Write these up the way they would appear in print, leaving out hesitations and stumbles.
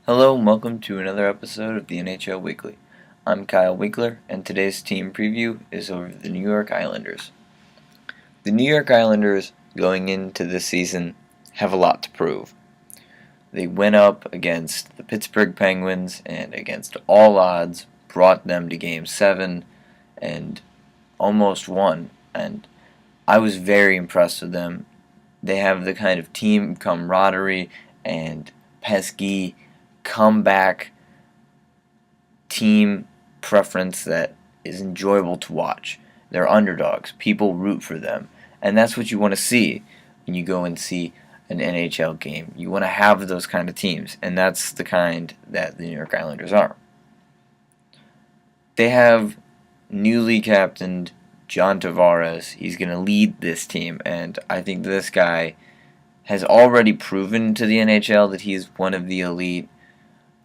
Hello and welcome to another episode of the NHL Weekly. I'm Kyle Winkler, and today's team preview is over the New York Islanders. The New York Islanders, going into this season, have a lot to prove. They went up against the Pittsburgh Penguins and against all odds brought them to Game 7 and almost won, and I was very impressed with them. They have the kind of team camaraderie and pesky comeback team preference that is enjoyable to watch. They're underdogs. People root for them. And that's what you want to see when you go and see an NHL game. You want to have those kind of teams. And that's the kind that the New York Islanders are. They have newly captained John Tavares. He's going to lead this team. And I think this guy has already proven to the NHL that he's one of the elite.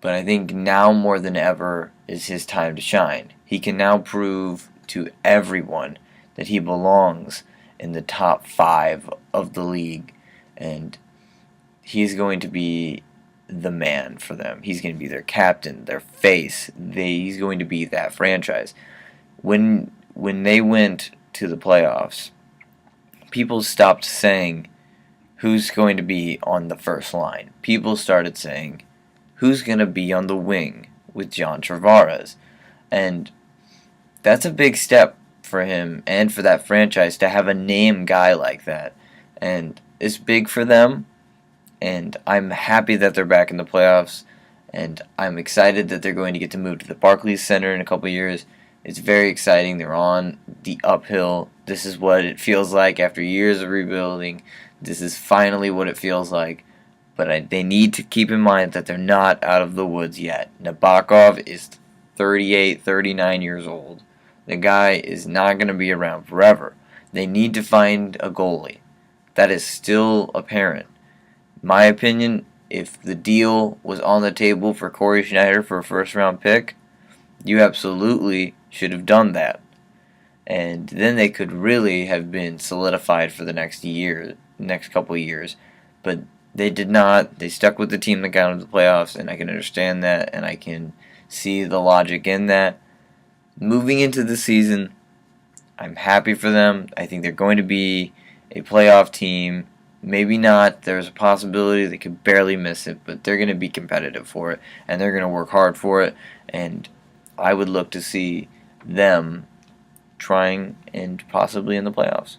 But I think now more than ever is his time to shine. He can now prove to everyone that he belongs in the top 5 of the league. And he's going to be the man for them. He's going to be their captain, their face. He's going to be that franchise. When they went to the playoffs, people stopped saying who's going to be on the first line. People started saying who's going to be on the wing with John Tavares. And that's a big step for him and for that franchise to have a name guy like that. And it's big for them. And I'm happy that they're back in the playoffs. And I'm excited that they're going to get to move to the Barclays Center in a couple of years. It's very exciting. They're on the uphill. This is what it feels like after years of rebuilding. This is finally what it feels like. But they need to keep in mind that they're not out of the woods yet. Nabokov is 38, 39 years old. The guy is not going to be around forever. They need to find a goalie. That is still apparent. In my opinion, if the deal was on the table for Corey Schneider for a first-round pick, you absolutely should have done that. And then they could really have been solidified for the next couple of years. But they did not. They stuck with the team that got into the playoffs, and I can understand that, and I can see the logic in that. Moving into the season, I'm happy for them. I think they're going to be a playoff team. Maybe not. There's a possibility they could barely miss it, but they're going to be competitive for it, and they're going to work hard for it, and I would look to see them trying and possibly in the playoffs.